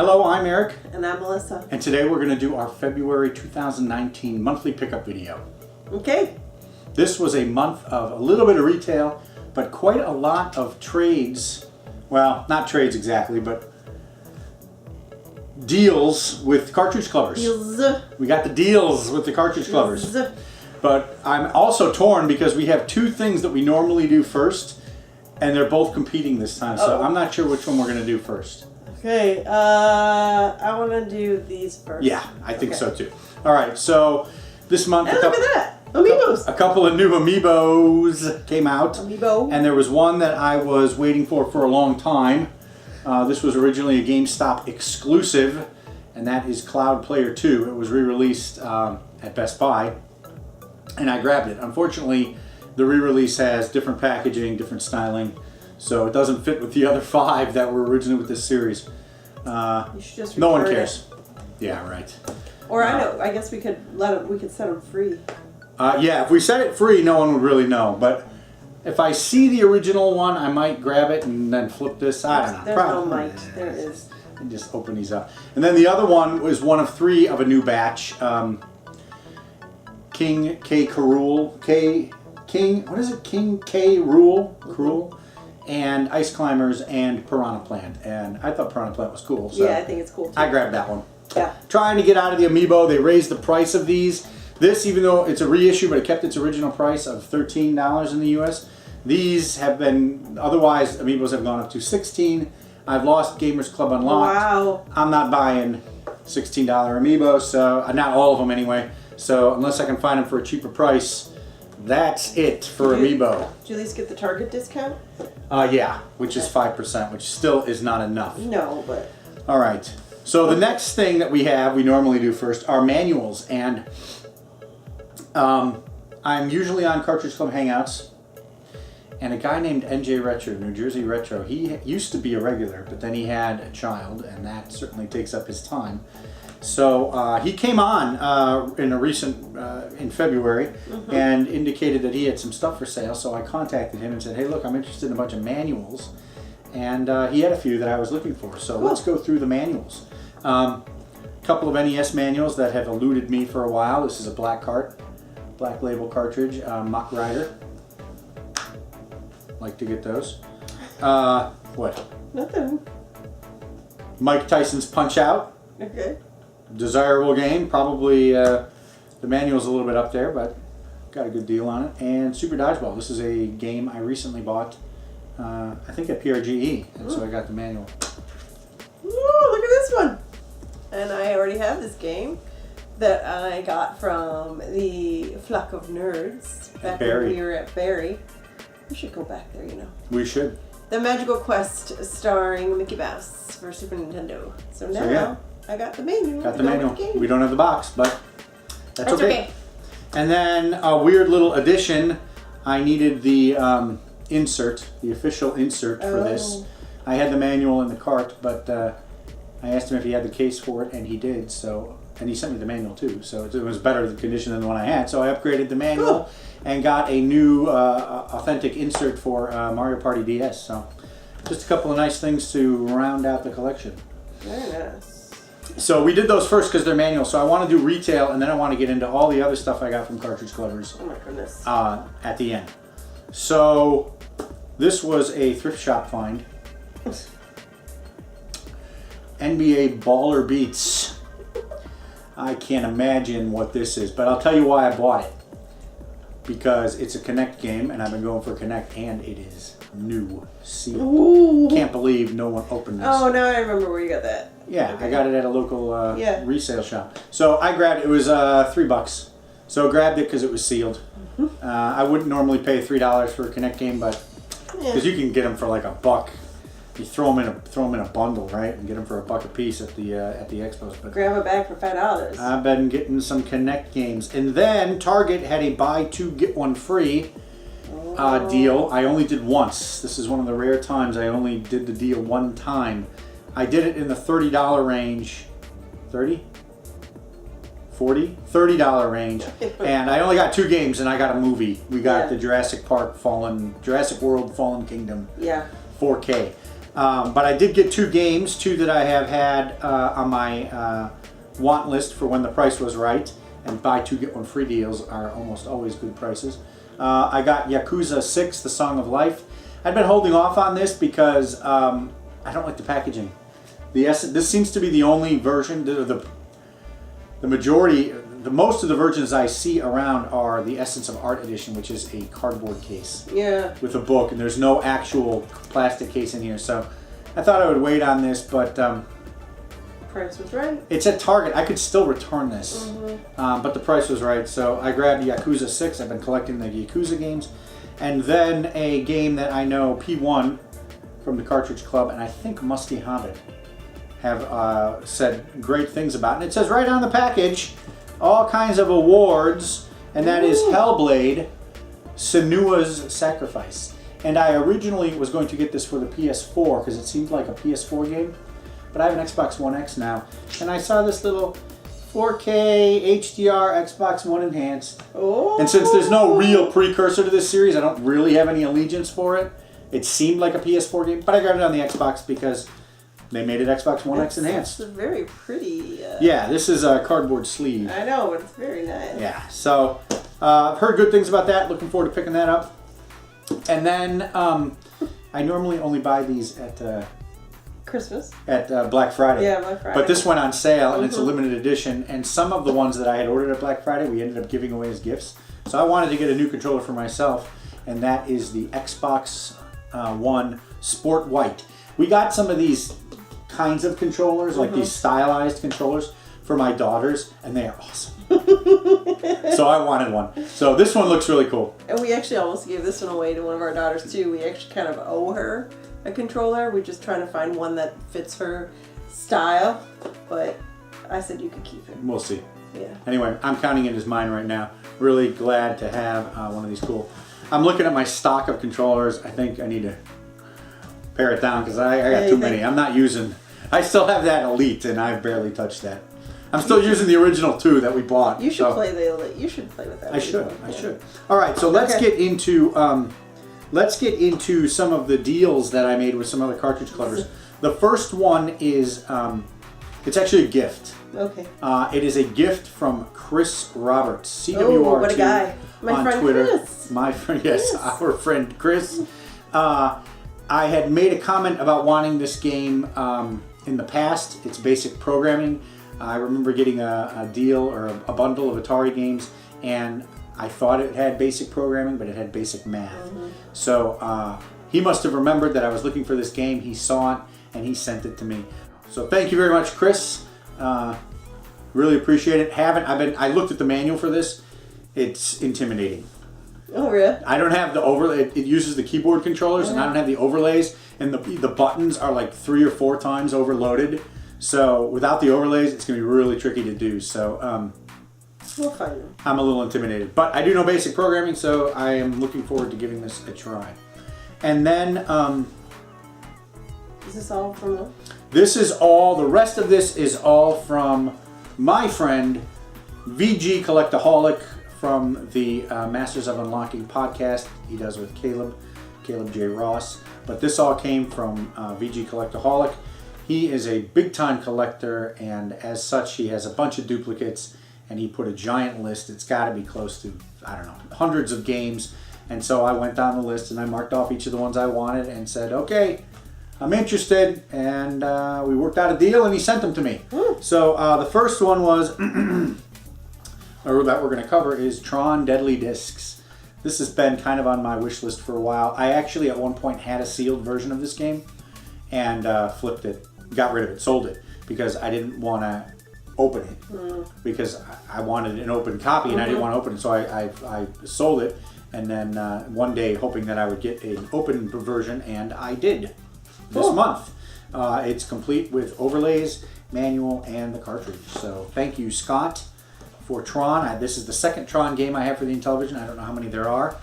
Hello, I'm Eric. And I'm Melissa. And today we're going to do our February 2019 monthly pickup video. Okay. This was a month of a little bit of retail, but quite a lot of trades. Well, not trades exactly, but deals with cartridge covers. Deals. We got the deals with the cartridge covers. But I'm also torn because we have two things that we normally do first, and they're both competing this time. So I'm not sure which one we're going to do first. Okay, I want to do these first. Yeah, I think so too. All right, so this month, look at that, amiibos. A couple of new amiibos came out. Amiibo. And there was one that I was waiting for a long time. This was originally a GameStop exclusive, and that is Cloud Player 2. It was re-released at Best Buy, and I grabbed it. Unfortunately, the re-release has different packaging, different styling, so it doesn't fit with the other 5 that were originally with this series. You should just no one return cares. it. Yeah, right. Or I know. I guess we could we could set them free. Yeah, if we set it free, no one would really know. But if I see the original one, I might grab it and then flip this. I don't know. There's no might. There is. And just open these up. And then the other one was one of 3 of a new batch. King K. Rool. What is it? King K. Rool. And Ice Climbers and Piranha Plant. And I thought Piranha Plant was cool. So yeah, I think it's cool too. I grabbed that one. Yeah. Trying to get out of the amiibo. They raised the price of these. This, even though it's a reissue, but it kept its original price of $13 in the US. These have been, otherwise, amiibos have gone up to $16. I've lost Gamers Club Unlocked. Wow. I'm not buying $16 amiibos, so not all of them anyway. So unless I can find them for a cheaper price, that's it for amiibo. Did you at least get the Target discount? Yeah, which is 5%, which still is not enough. No, but... All right. So the next thing that we normally do first, are manuals. And I'm usually on Cartridge Club Hangouts. And a guy named NJ Retro, New Jersey Retro, he used to be a regular, but then he had a child, and that certainly takes up his time. So he came on in a recent, in February, and indicated that he had some stuff for sale. So I contacted him and said, hey, look, I'm interested in a bunch of manuals. And he had a few that I was looking for. So let's go through the manuals. A couple of NES manuals that have eluded me for a while. This is a black label cartridge, Mock Rider. Like to get those. What? Nothing. Mike Tyson's Punch Out. Okay. Desirable game. Probably the manual's a little bit up there, but got a good deal on it. And Super Dodgeball. This is a game I recently bought, I think at PRGE, and so I got the manual. Ooh, look at this one. And I already have this game that I got from the Flock of Nerds back when we were at Febrary. We should go back there, you know. We should. The Magical Quest starring Mickey Mouse for Super Nintendo. So now I got the manual. Got the manual. We don't have the box, but that's okay. Okay. And then a weird little addition. I needed the insert, the official insert for this. I had the manual in the cart, but I asked him if he had the case for it, and he did. So, and he sent me the manual too. So it was better condition than the one I had. So I upgraded the manual and got a new authentic insert for Mario Party DS. So just a couple of nice things to round out the collection. Very nice. So we did those first because they're manual. So I want to do retail, and then I want to get into all the other stuff I got from Cartridge Clubbers. Oh my goodness. At the end. So this was a thrift shop find. NBA Baller Beats. I can't imagine what this is, but I'll tell you why I bought it. Because it's a Connect game, and I've been going for Connect, and it is new. See, can't believe no one opened this. Oh, now I remember where you got that. Yeah, Okay. I got it at a local resale shop. So I grabbed it. It was $3. So I grabbed it because it was sealed. I wouldn't normally pay $3 for a Connect game, but because you can get them for like $1. You throw them in a bundle, right, and get them for $1 a piece at the expos. But grab a bag for $5. I've been getting some Connect games, and then Target had a buy 2 get 1 free deal. I only did once. This is one of the rare times I only did the deal one time. I did it in the $30 range. 30? $40? $30 range. And I only got 2 games, and I got a movie. We got the Jurassic World Fallen Kingdom. Yeah. 4K. But I did get 2 games, 2 that I have had on my want list for when the price was right. And buy 2 get 1 free deals are almost always good prices. I got Yakuza 6, The Song of Life. I've been holding off on this because I don't like the packaging. This seems to be the only version, the majority, most of the versions I see around are the Essence of Art edition, which is a cardboard case. Yeah. With a book, and there's no actual plastic case in here. So I thought I would wait on this, but price was right. it's at Target. I could still return this, but the price was right. So I grabbed Yakuza 6. I've been collecting the Yakuza games. And then a game that I know P1 from the Cartridge Club and I think Musty Hobbit have said great things about. And it says right on the package, all kinds of awards, and that is Hellblade, Senua's Sacrifice. And I originally was going to get this for the PS4 because it seemed like a PS4 game. But I have an Xbox One X now, and I saw this little 4K HDR Xbox One Enhanced. Oh. And since there's no real precursor to this series, I don't really have any allegiance for it. It seemed like a PS4 game, but I got it on the Xbox because they made it Xbox One X Enhanced. It's very pretty. Yeah, this is a cardboard sleeve. I know, but it's very nice. Yeah, so I've heard good things about that. Looking forward to picking that up. And then I normally only buy these at Christmas. At Black Friday. Yeah, Black Friday. But this went on sale, and it's a limited edition. And some of the ones that I had ordered at Black Friday, we ended up giving away as gifts. So I wanted to get a new controller for myself, and that is the Xbox One Sport White. We got some of these kinds of controllers, like these stylized controllers, for my daughters, and they are awesome. So I wanted one. So this one looks really cool. And we actually almost gave this one away to one of our daughters too. We actually kind of owe her a controller. We're just trying to find one that fits her style. But I said you could keep it. We'll see. Yeah. Anyway, I'm counting it as mine right now. Really glad to have one of these cool. I'm looking at my stock of controllers. I think I need to pare it down because I got too many. I'm not using. I still have that Elite, and I've barely touched that. I'm still using the original 2 that we bought. You should play the Elite. You should play with that. I should. All right, so let's get into some of the deals that I made with some other Cartridge Clubbers. The first one is it's actually a gift. Okay. It is a gift from Chris Roberts, CWR2 oh, what a guy. My on friend Twitter. Chris. My friend, yes, our friend Chris. I had made a comment about wanting this game in the past. It's basic programming. I remember getting a deal or a bundle of Atari games, and I thought it had basic programming, but it had basic math. So he must have remembered that I was looking for this game. He saw it, and he sent it to me. So thank you very much, Chris. Really appreciate it. I looked at the manual for this. It's intimidating. Oh, really? I don't have the overlay. It uses the keyboard controllers, and I don't have the overlays. And the buttons are like 3 or 4 times overloaded. So without the overlays, it's going to be really tricky to do. So we'll find them. I'm a little intimidated. But I do know basic programming, so I am looking forward to giving this a try. And then is this all from them? The rest of this is all from my friend, VG Collectaholic, from the Masters of Unlocking podcast he does with Caleb J. Ross. But this all came from VG Collectaholic. He is a big-time collector, and as such, he has a bunch of duplicates, and he put a giant list. It's got to be close to, I don't know, hundreds of games. And so I went down the list, and I marked off each of the ones I wanted and said, okay, I'm interested, and we worked out a deal, and he sent them to me. So the first one was, or that we're going to cover, is Tron Deadly Discs. This has been kind of on my wish list for a while. I actually at one point had a sealed version of this game and flipped it, got rid of it, sold it, because I didn't want to open it because I wanted an open copy and I didn't want to open it, so I sold it, and then one day hoping that I would get an open version, and I did this month. It's complete with overlays, manual, and the cartridge. So thank you, Scott, for Tron. This is the second Tron game I have for the Intellivision. I don't know how many there are.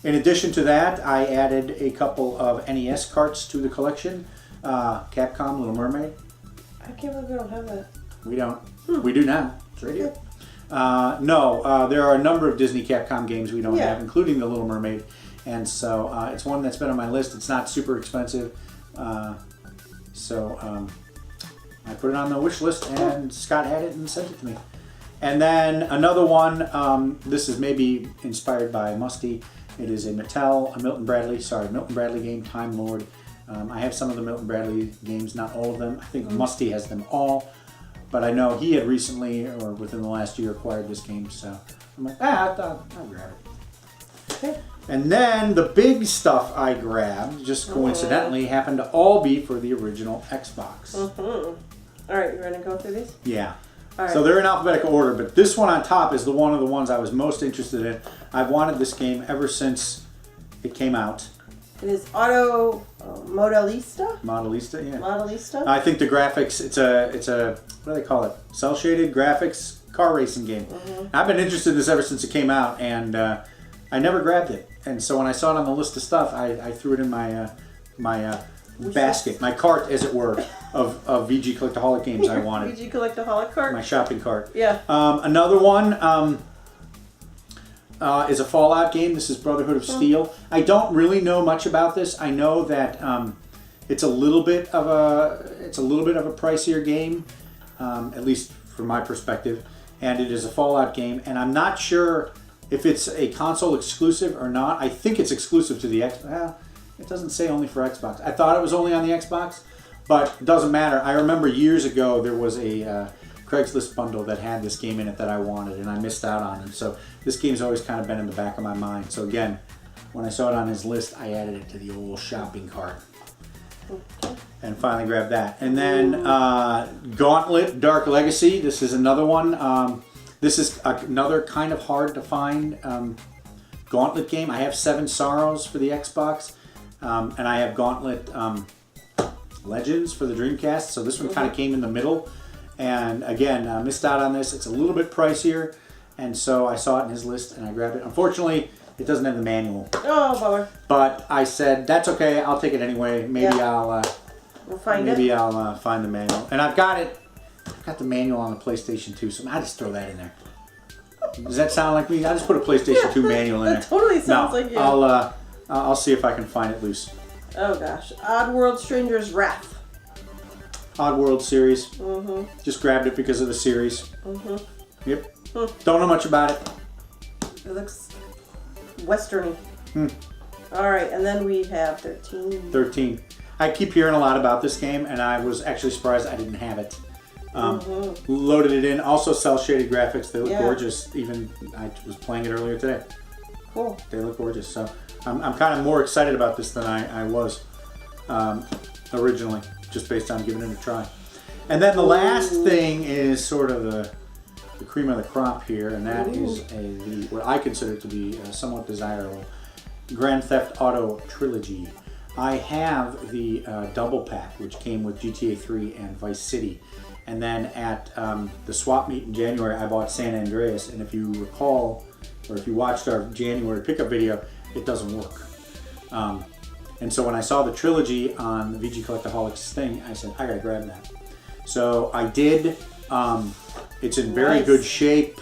In addition to that, I added a couple of NES carts to the collection. Capcom Little Mermaid. I can't believe we don't have that. We don't. We do now. It's right here. No, there are a number of Disney Capcom games we don't have, including the Little Mermaid. And so it's one that's been on my list. It's not super expensive. I put it on the wish list, and Scott had it and sent it to me. And then another one, this is maybe inspired by Musty. It is a Milton Bradley game, Time Lord. I have some of the Milton Bradley games, not all of them. I think Musty has them all. But I know he had recently, or within the last year, acquired this game. So I'm like, I thought I'll grab it. Okay. And then the big stuff I grabbed, just coincidentally, happened to all be for the original Xbox. All right, you ready to go through these? Yeah. All right. So they're in alphabetical order, but this one on top is one of the ones I was most interested in. I've wanted this game ever since it came out. It is Auto Modelista. Modelista, yeah. Modelista. I think the graphics, it's a what do they call it? Cell shaded graphics car racing game. I've been interested in this ever since it came out, and I never grabbed it. And so when I saw it on the list of stuff, I threw it in my basket, my cart, as it were, of VG Collectaholic games I wanted. VG Collectaholic cart. My shopping cart. Yeah. Another one is a Fallout game. This is Brotherhood of Steel. I don't really know much about this. I know that it's a little bit of a pricier game, at least from my perspective, and it is a Fallout game. And I'm not sure if it's a console exclusive or not. I think it's exclusive to the Xbox. Well, it doesn't say only for Xbox. I thought it was only on the Xbox, but it doesn't matter. I remember years ago there was a Craigslist bundle that had this game in it that I wanted, and I missed out on it. So this game's always kind of been in the back of my mind. So again, when I saw it on his list, I added it to the old shopping cart. And finally grabbed that. And then Gauntlet Dark Legacy. This is another one. This is another kind of hard to find Gauntlet game. I have Seven Sorrows for the Xbox, and I have Gauntlet Legends for the Dreamcast. So this one kind of came in the middle. And again, I missed out on this. It's a little bit pricier, and so I saw it in his list and I grabbed it. Unfortunately, it doesn't have the manual. Oh, bummer. But I said, that's okay, I'll take it anyway. Maybe I'll find the manual. And I've got it. I've got the manual on the PlayStation 2, so I'll just throw that in there. Does that sound like me? I'll just put a PlayStation 2 manual in there. That totally sounds like you. I'll see if I can find it loose. Oh gosh. Oddworld Stranger's Wrath. Oddworld series. Just grabbed it because of the series. Yep. Don't know much about it. It looks westerny. Alright, and then we have 13. 13. I keep hearing a lot about this game, and I was actually surprised I didn't have it. Loaded it in. Also cel-shaded graphics. They look gorgeous. Even I was playing it earlier today. Cool. They look gorgeous. So I'm kind of more excited about this than I was originally, just based on giving it a try. And then the last thing is sort of the cream of the crop here, and that is what I consider to be a somewhat desirable Grand Theft Auto Trilogy. I have the double pack, which came with GTA 3 and Vice City. And then at the swap meet in January, I bought San Andreas. And if you recall, or if you watched our January pickup video, it doesn't work. And so when I saw the trilogy on the VG Collectaholics thing, I said, I gotta grab that. So I did. It's in very good shape.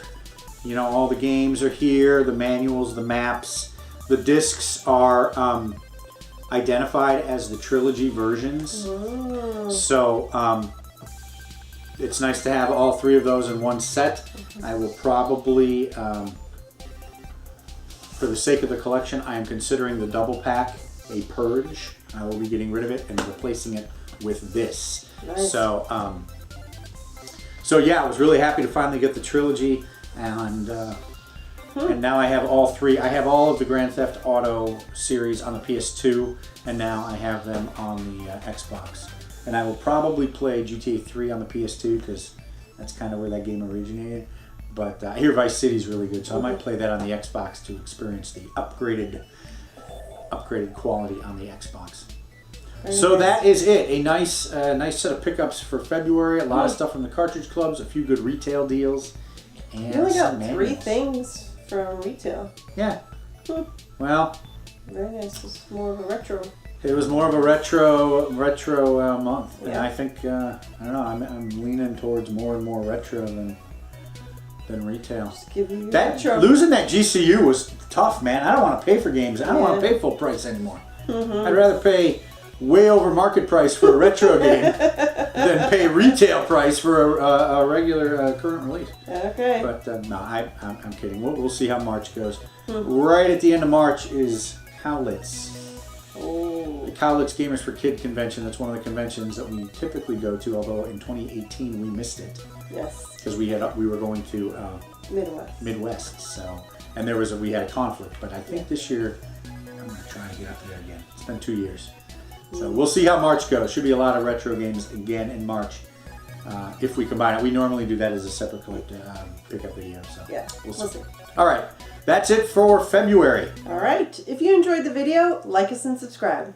You know, all the games are here, the manuals, the maps. The discs are identified as the trilogy versions. So it's nice to have all three of those in one set. I will probably, for the sake of the collection, I am considering the double pack a purge. I will be getting rid of it and replacing it with this. Nice. So, so yeah, I was really happy to finally get the trilogy, and now I have all three. I have all of the Grand Theft Auto series on the PS2, and now I have them on the Xbox. And I will probably play GTA 3 on the PS2 because that's kind of where that game originated. But I hear Vice City is really good, so I might play that on the Xbox to experience the upgraded quality on the Xbox. So that is it. A nice set of pickups for February. A lot of stuff from the Cartridge Clubs, a few good retail deals, and you only got some 3 manuals. things from retail. Yeah. Well, very nice. It's more of a retro. It was more of a retro month, and Yeah. I think I don't know. I'm leaning towards more and more retro than retail. Just give you That retro. losing that GCU was tough, man. I don't want to pay for games. I don't want to pay full price anymore. I'd rather pay way over market price for a retro game than pay retail price for a regular current release. Okay. But no, I'm kidding. We'll see how March goes. Right at the end of March is Cowlitz. Oh. The Cowlitz Gamers for Kid convention. That's one of the conventions that we typically go to, although in 2018 we missed it. Yes. Because we were going to Midwest. So, and we had a conflict. But I think this year I'm going to try to get up there again. It's been 2 years. So we'll see how March goes. Should be a lot of retro games again in March. If we combine it, we normally do that as a separate pickup video. So yeah, we'll see. All right, that's it for February. All right, if you enjoyed the video, like us and subscribe.